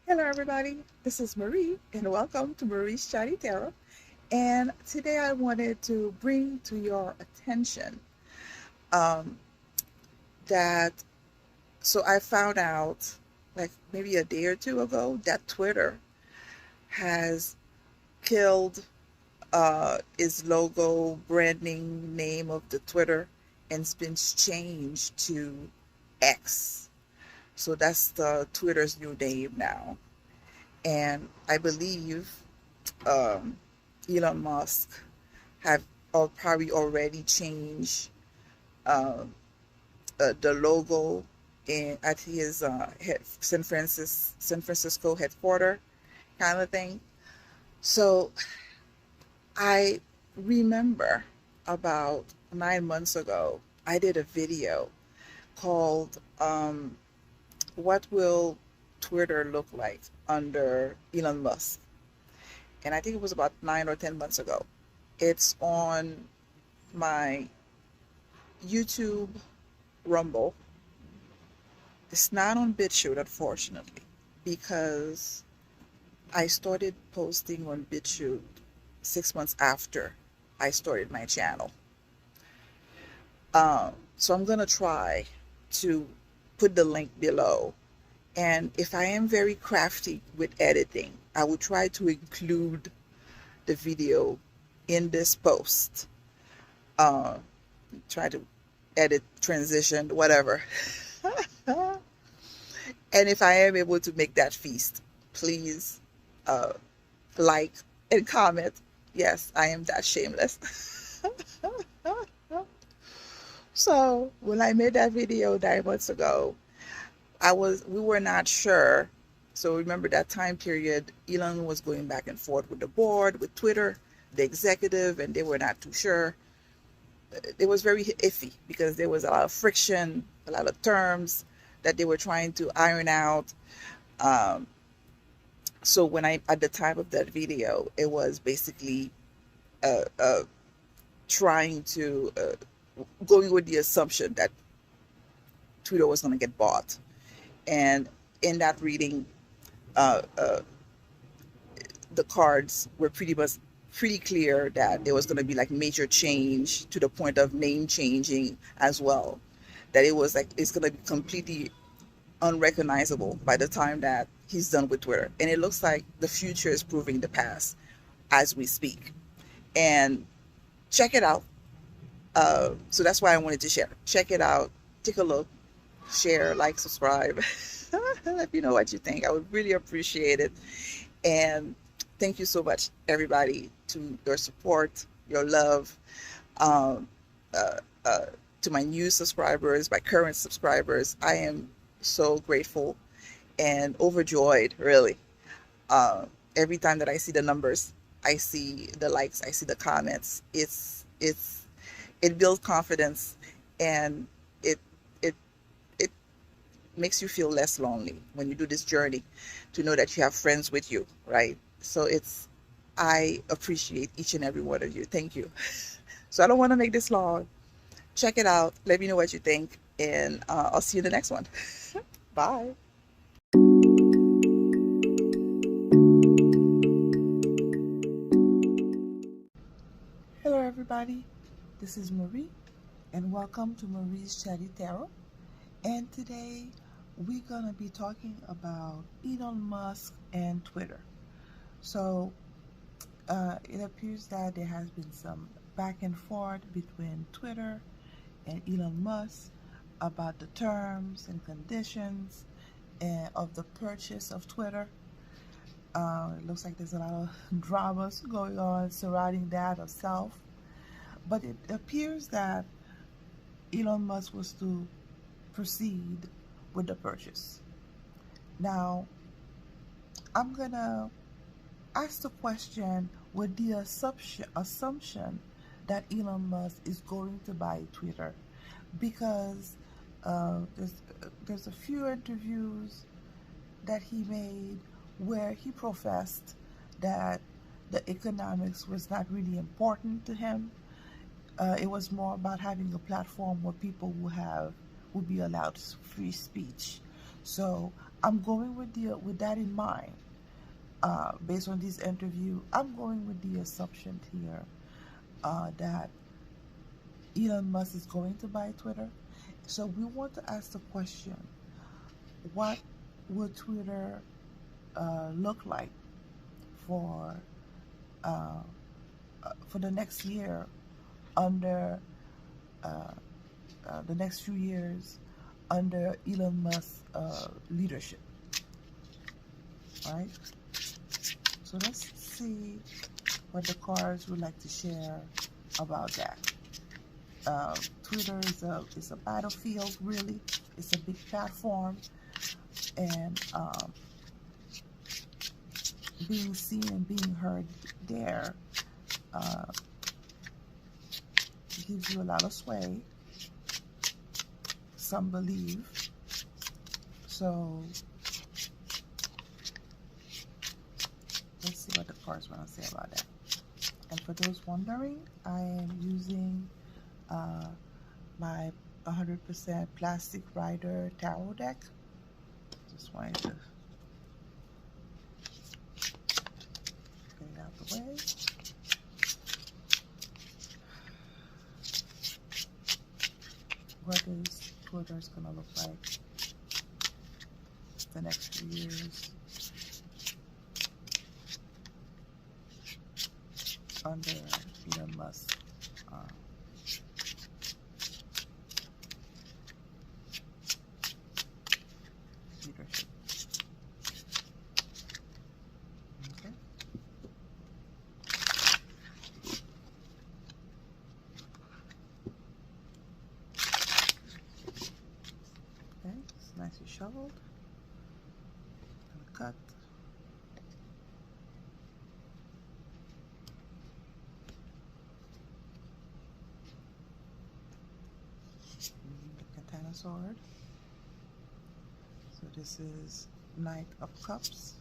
Hello everybody, this is Marie and welcome to Marie's Chatty Tarot. And today I wanted to bring to your attention um, that, so I found out like maybe a day or two ago that Twitter has killed its logo, branding name of the Twitter, and it's been changed to X. So that's the Twitter's new name now. And I believe um, Elon Musk have probably already changed uh, the logo at his San Francisco headquarter kind of thing. So I remember about 9 months ago, I did a video called "What Will Twitter Look Like Under Elon Musk?" And I think it was about 9 or 10 months ago. It's on my YouTube Rumble. It's not on BitChute, unfortunately, because I started posting on BitChute 6 months after I started my channel. So I'm going to try to put the link below. And if I am very crafty with editing, I will try to include the video in this post. Try to edit, transition, whatever. And if I am able to make that feast, please uh, like and comment. Yes, I am that shameless. So when I made that video 9 months ago, we were not sure. So remember that time period, Elon was going back and forth with the board, with Twitter, the executive, and they were not too sure. It was very iffy because there was a lot of friction, a lot of terms that they were trying to iron out. Um, so at the time of that video, it was basically uh, uh, trying to going with the assumption that Twitter was going to get bought. And in that reading, uh, uh, the cards were pretty clear that there was going to be like major change to the point of name changing as well. That it was like it's going to be completely unrecognizable by the time that he's done with Twitter. And it looks like the future is proving the past as we speak. And check it out. So that's why I wanted to share. Check it out. Take a look. Share, like, subscribe. Let me know what you think. I would really appreciate it. And thank you so much, everybody, to your support, your love, um, uh, uh, to my new subscribers, my current subscribers. I am so grateful and overjoyed, really. Uh, every time that I see the numbers, I see the likes, I see the comments. It builds confidence, and it it it makes you feel less lonely when you do this journey, to know that you have friends with you, right? So I appreciate each and every one of you. Thank you. So I don't want to make this long. Check it out. Let me know what you think, and I'll see you in the next one. Bye. Hello, everybody. This is Marie, and welcome to Marie's Chatty Tarot. And today we're gonna be talking about Elon Musk and Twitter. So it appears that there has been some back and forth between Twitter and Elon Musk about the terms and conditions of the purchase of Twitter. It looks like there's a lot of dramas going on surrounding that itself. But it appears that Elon Musk was to proceed with the purchase. Now, I'm gonna ask the question with the assumption that Elon Musk is going to buy Twitter, because there's a few interviews that he made where he professed that the economics was not really important to him. It was more about having a platform where people would be allowed free speech. So I'm going with that in mind. Based on this interview, I'm going with the assumption here that Elon Musk is going to buy Twitter. So we want to ask the question: what would Twitter look like for for the next year under the next few years under Elon Musk's leadership, right? So let's see what the cards would like to share about that. Twitter is a battlefield, really. It's a big platform, and being seen and being heard there gives you a lot of sway. Some believe. So let's see what the cards want to say about that. And for those wondering, I am using my 100% plastic rider tarot deck. Just wanted to get it out the way. What is Twitter's gonna look like the next few years under Elon Musk leadership. Okay. Okay, it's nicely shoveled and cut. The katana sword. So this is Knight of Cups,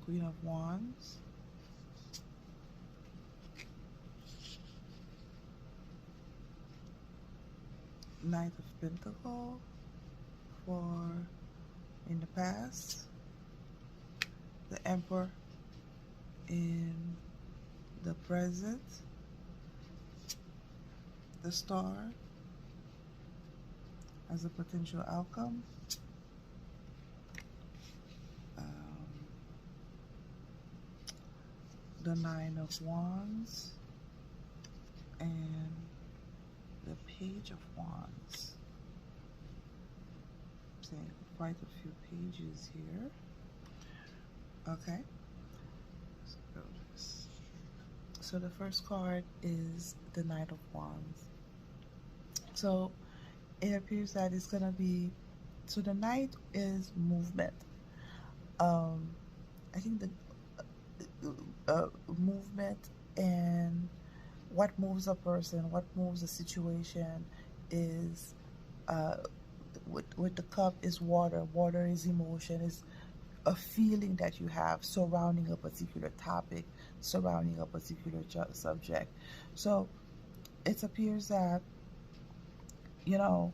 Queen of Wands, Knight of Pentacle for in the past, the Emperor in the present, the Star as a potential outcome, the Nine of Wands, and the Page of Wands. Saying quite a few pages here. Okay. So the first card is the Knight of Wands. So it appears that it's gonna be, so the Knight is movement. I think the movement and what moves a person, what moves a situation is with the cup is water. Water is emotion, is a feeling that you have surrounding a particular topic, surrounding a particular subject. So it appears that, you know,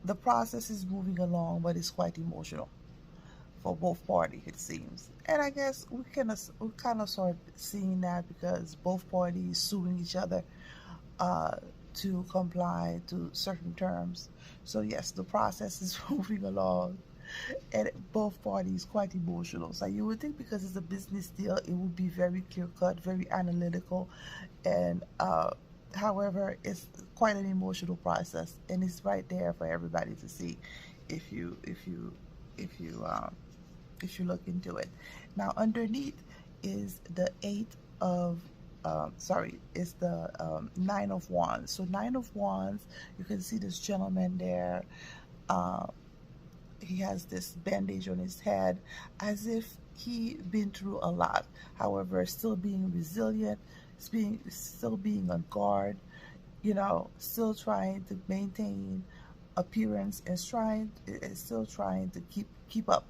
the process is moving along, but it's quite emotional for both parties, it seems. And I guess we kind of sort of seeing that because both parties suing each other to comply to certain terms. So yes, the process is moving along, and both parties quite emotional. So you would think because it's a business deal, it would be very clear cut, very analytical, and however, it's quite an emotional process, and it's right there for everybody to see if you look into it. Now underneath is the is the Nine of Wands. So Nine of Wands, you can see this gentleman there. He has this bandage on his head as if he been through a lot. However, still being resilient, still being on guard, still trying to maintain appearance and still trying to keep up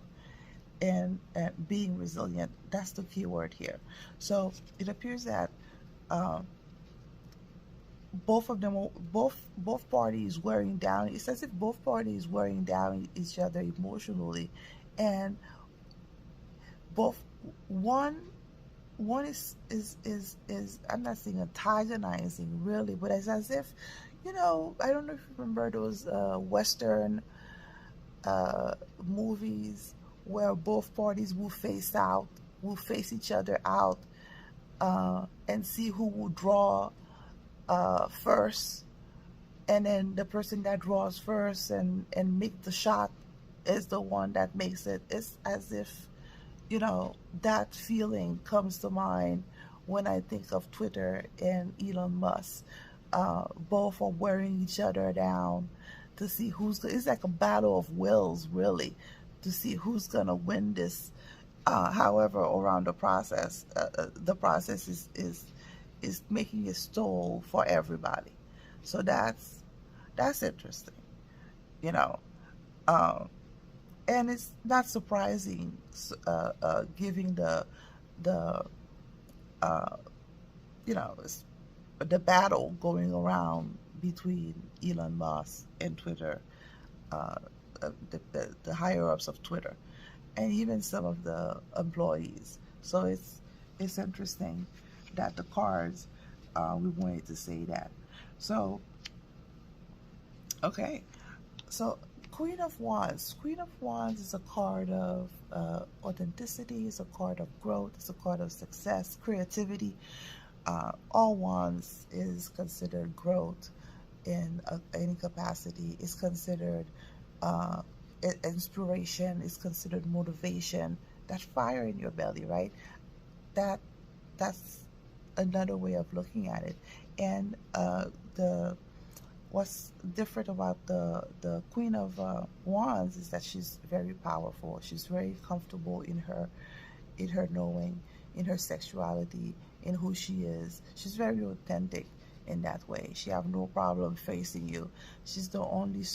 and being resilient. That's the key word here. So it appears that both of them, both parties wearing down. It's as if both parties wearing down each other emotionally, and both one one is I'm not saying antagonizing really, but it's as if, I don't know if you remember those Western uh, movies where both parties will face each other out, and see who will draw first, and then the person that draws first and make the shot is the one that makes it. It's as if, that feeling comes to mind when I think of Twitter and Elon Musk. Both are wearing each other down to see it's like a battle of wills, really, to see who's gonna win this. However, around the process is making it stall for everybody. So that's interesting, you know. Um, and it's not surprising, given the uh, the battle going around between Elon Musk and Twitter, uh, the higher ups of Twitter, and even some of the employees. So it's interesting that the cards, we wanted to say that. So okay, so Queen of Wands. Queen of Wands is a card of authenticity. It's a card of growth. It's a card of success, creativity. All Wands is considered growth in any capacity. It's considered uh, inspiration. It's considered motivation. That fire in your belly, right? That that's another way of looking at it. And the what's different about the Queen of Wands is that she's very powerful. She's very comfortable in her knowing, in her sexuality, in who she is. She's very authentic in that way. She have no problem facing you. She's the only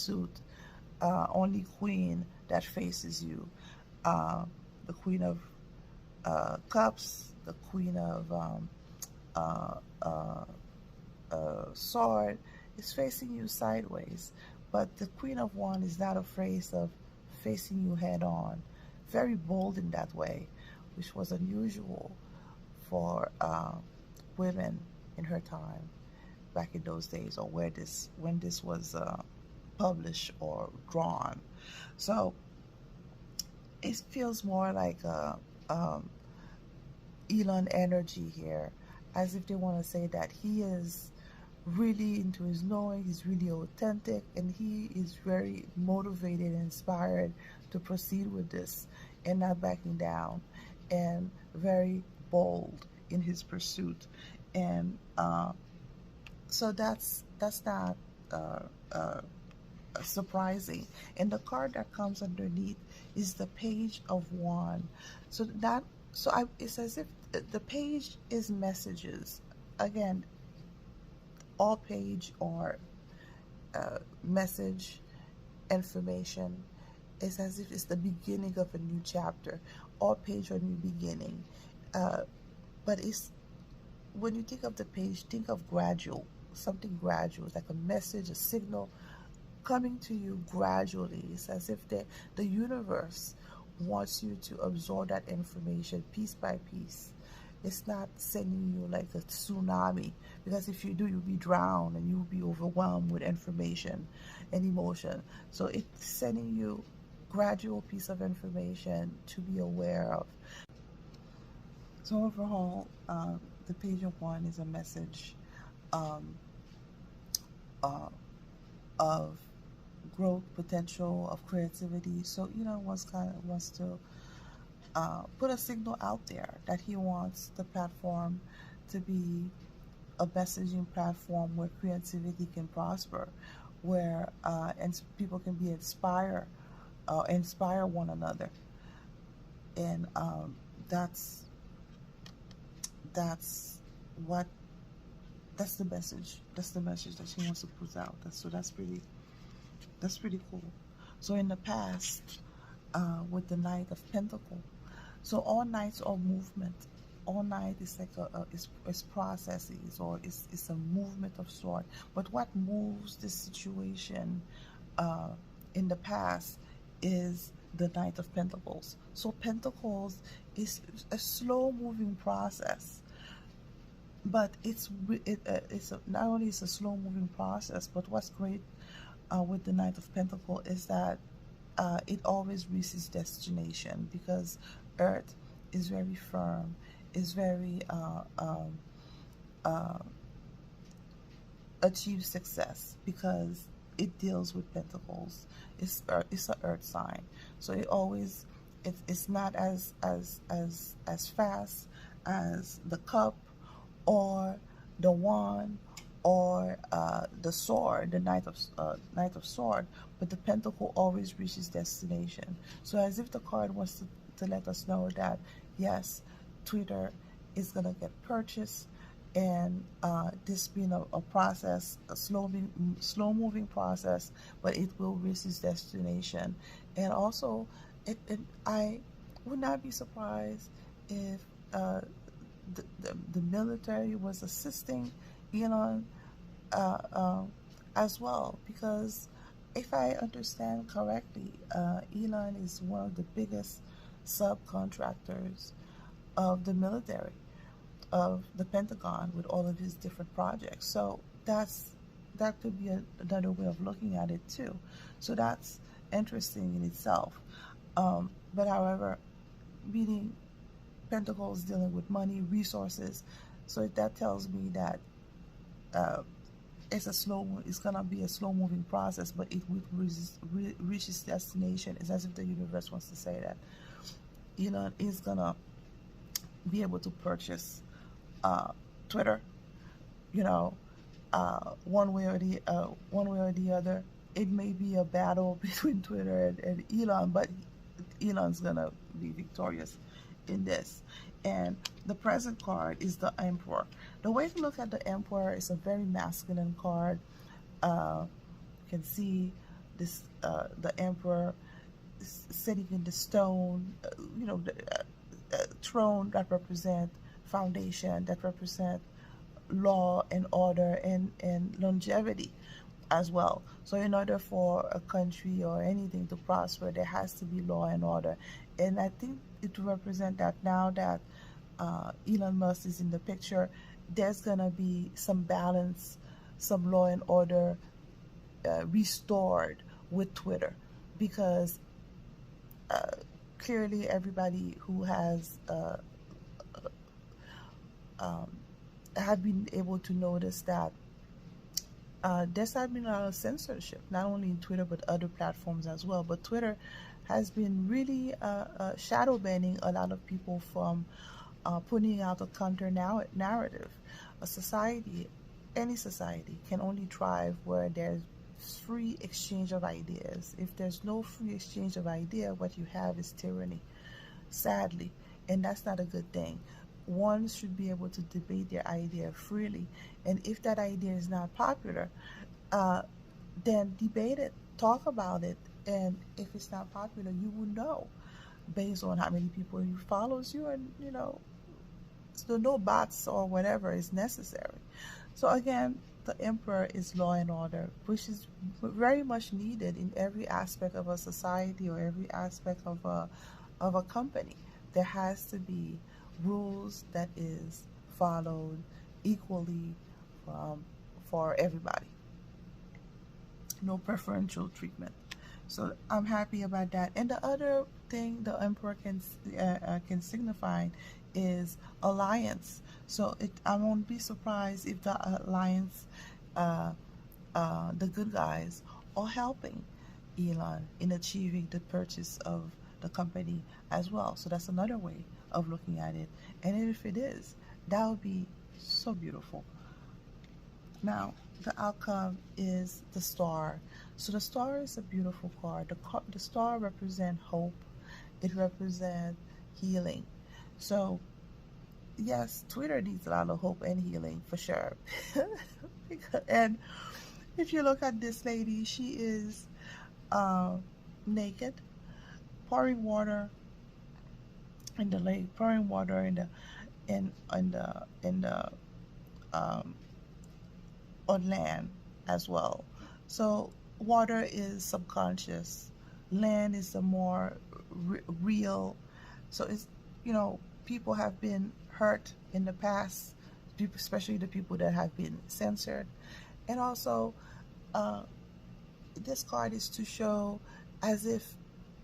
only queen that faces you. The Queen of Cups, the Queen of uh, uh, sword is facing you sideways, but the Queen of Wands is not afraid of facing you head on. Very bold in that way, which was unusual for women in her time back in those days, or when this was published or drawn. So it feels more like a Elon energy here, as if they want to say that he is really into his knowing, he's really authentic, and he is very motivated and inspired to proceed with this and not backing down, and very bold in his pursuit. And so that's not uh, uh, surprising. And the card that comes underneath is the Page of Wand. So that it's as if the page is messages. Again, all page or message information. It's as if it's the beginning of a new chapter. All page or new beginning. Uh, but it's when you think of the page, think of gradual, something gradual, like a message, a signal coming to you gradually. It's as if the universe wants you to absorb that information piece by piece. It's not sending you like a tsunami, because if you do, you'll be drowned and you'll be overwhelmed with information and emotion. So it's sending you gradual piece of information to be aware of. So overall, the Page of One is a message um, uh, of growth potential, of creativity. So wants to put a signal out there that he wants the platform to be a messaging platform where creativity can prosper, where and people can be inspire one another. And that's what that's the message. That's the message that he wants to put out. That's pretty cool. So in the past, with the Knight of Pentacle, so all knights are movement. all night is like it's processes, or it's a movement of sort. But what moves the situation uh, in the past is the Knight of Pentacles. So Pentacles is a slow moving process, but not only is a slow moving process, but what's great with the Knight of Pentacle is that it always reaches destination, because Earth is very firm, is very uh, achieve success, because it deals with pentacles. It's an earth sign, so it always it's not as fast as the cup, or the wand, or the sword, the knight of sword, but the pentacle always reaches destination. So as if the card wants to let us know that yes, Twitter is gonna get purchased, and this being a process, a slow moving process, but it will reach its destination. And also, I would not be surprised if uh, the military was assisting Elon uh, um, as well, because if I understand correctly, Elon is one of the biggest subcontractors of the military, of the Pentagon, with all of his different projects. So that could be another way of looking at it too. So that's interesting in itself. But however, meaning Pentacles dealing with money, resources. So that tells me that uh, it's gonna be a slow moving process, but it will reach its destination. It's as if the universe wants to say that Elon is gonna be able to purchase uh, Twitter, you know, one way or the other. It may be a battle between Twitter and Elon, but Elon's gonna be victorious in this. And the present card is the Emperor. The way to look at the Emperor is a very masculine card. You can see this the Emperor sitting in the stone, the throne that represent foundation, that represent law and order, and longevity as well. So in order for a country or anything to prosper, there has to be law and order. And I think it will represent that now that Elon Musk is in the picture, there's gonna be some balance, some law and order restored with Twitter, because uh, clearly everybody who has um, have been able to notice that there's had been a lot of censorship, not only in Twitter but other platforms as well. But Twitter has been really shadow banning a lot of people from putting out a counter narrative. A society, any society, can only thrive where there's free exchange of ideas. If there's no free exchange of idea, what you have is tyranny, sadly, and that's not a good thing. One should be able to debate their idea freely, and if that idea is not popular, uh, then debate it, talk about it, and if it's not popular, you will know based on how many people you follows you, and so no bots or whatever is necessary. So again, the Emperor is law and order, which is very much needed in every aspect of a society, or every aspect of a company. There has to be rules that is followed equally, um, for everybody. No preferential treatment. So I'm happy about that. And the other thing the Emperor can signify is alliance. So I won't be surprised if the alliance, uh, the good guys, are helping Elon in achieving the purchase of the company as well. So that's another way of looking at it. And if it is, that would be so beautiful. Now, the outcome is the star. So the star is a beautiful card. The star represents hope. It represents healing. So yes, Twitter needs a lot of hope and healing for sure. And if you look at this lady, she is uh, naked, pouring water in the lake, pouring water in the um, on land as well. So water is subconscious, land is the more real. So it's, people have been hurt in the past, especially the people that have been censored. And also, uh, this card is to show as if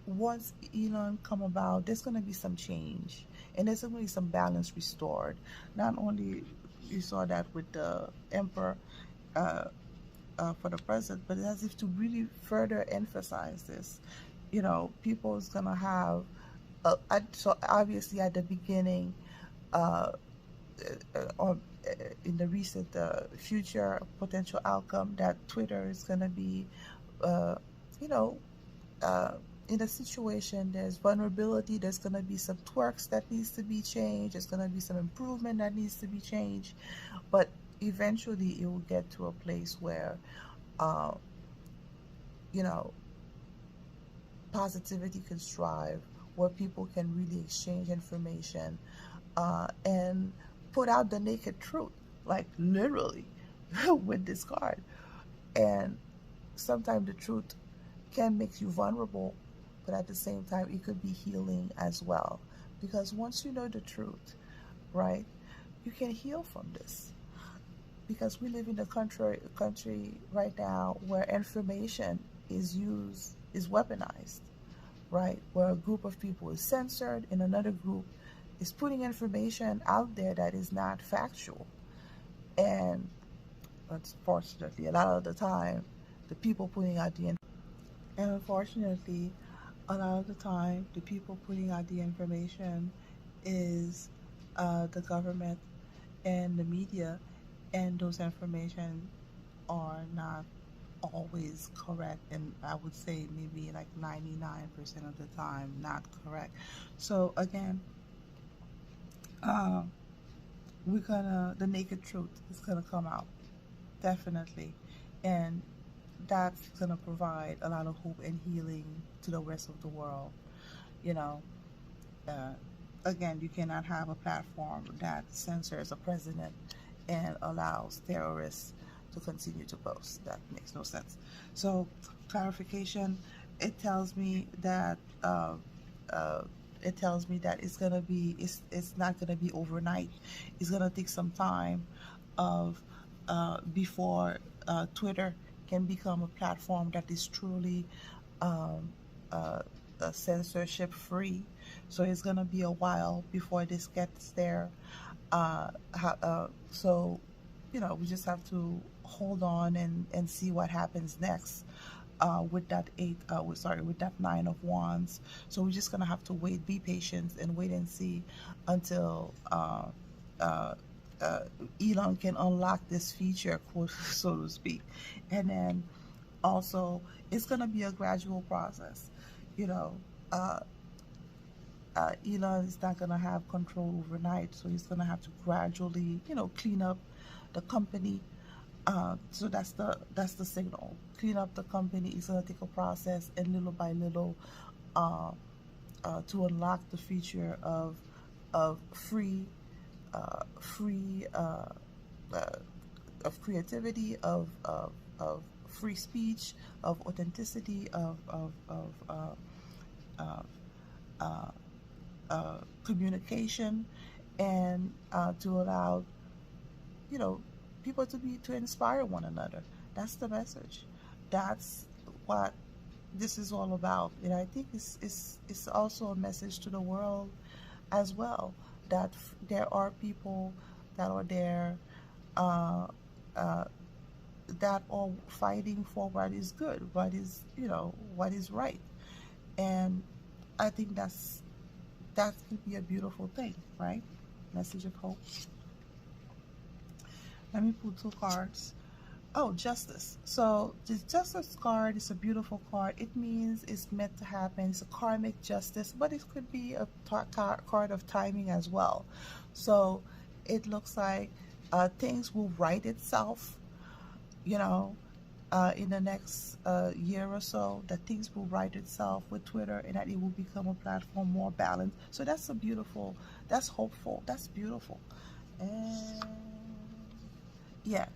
once Elon come about, there's going to be some change and there's going to be some balance restored. Not only you saw that with the emperor, uh, for the present, but as if to really further emphasize this, people is going to have, so obviously at the beginning, uh, or in the recent future potential outcome, that Twitter is going to be, uh, you know, uh, in a situation, there's vulnerability, there's going to be some twerks that needs to be changed, there's going to be some improvement that needs to be changed, but eventually it will get to a place where, uh, you know, positivity can strive, where people can really exchange information, and put out the naked truth, like literally, with this card. And sometimes the truth can make you vulnerable, but at the same time, it could be healing as well. Because once you know the truth, right, you can heal from this. Because we live in a country right now where information is weaponized, right? Where a group of people is censored and another group is putting information out there that is not factual. And unfortunately, a lot of the time, the people putting out the and unfortunately, a lot of the time, the people putting out the information is the government and the media, and those information are not always correct, and I would say maybe like 99% of the time not correct. So again, um, the naked truth is gonna come out, definitely, and that's gonna provide a lot of hope and healing to the rest of the world. You know, uh, again, you cannot have a platform that censors a president and allows terrorists to continue to post. That makes no sense. So, clarification, it tells me that uh, it's not gonna be overnight. It's gonna take some time of before Twitter can become a platform that is truly um, uh, censorship free. So it's gonna be a while before this gets there. So, we just have to hold on and see what happens next with that with that nine of wands. So we're just gonna have to wait, be patient, and wait and see until uh, uh, Elon can unlock this feature, quote, so to speak, and then also it's gonna be a gradual process. You know, uh, Elon is not going to have control overnight, so he's going to have to gradually, clean up the company. So that's the signal. Clean up the company is going to take a process, and little by little, uh, to unlock the feature of free uh, of creativity, of free speech, of authenticity, of uh, communication, and to allow, you know people to inspire one another. That's the message. That's what this is all about. And I think it's also a message to the world as well, that there are people that are there, uh, uh, that are fighting for what is good, what is right. And I think that could be a beautiful thing, right? Message of hope. Let me pull two cards. Oh, justice. So the justice card is a beautiful card. It means it's meant to happen. It's a karmic justice, but it could be a card of timing as well. So it looks like things will right itself. You know, in the next year or so, that things will right itself with Twitter and that it will become a platform more balanced. So that's a beautiful, that's hopeful, that's beautiful. And yeah,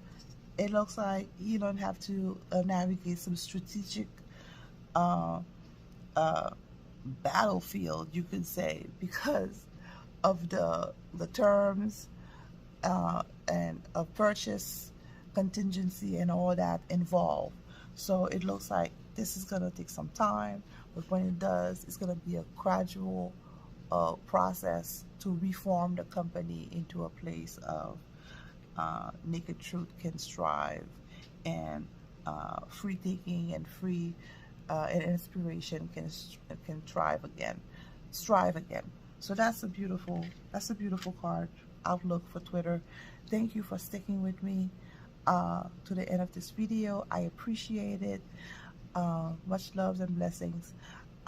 it looks like you don't have to navigate some strategic uh, uh, battlefield, you could say, because of the terms and of purchase contingency and all that involved. So it looks like this is going to take some time, but when it does, it's going to be a gradual process to reform the company into a place of naked truth can strive, and free thinking and free and inspiration can thrive again, strive again. So that's a beautiful card outlook for Twitter. Thank you for sticking with me to the end of this video. I appreciate it. Much loves and blessings.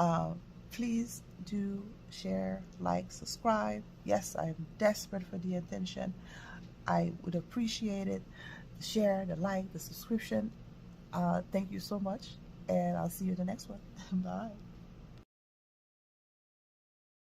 Uh, Please do share, like, subscribe. Yes, I'm desperate for the attention. I would appreciate it. The share, the like, the subscription. Thank you so much, and I'll see you in the next one. Bye.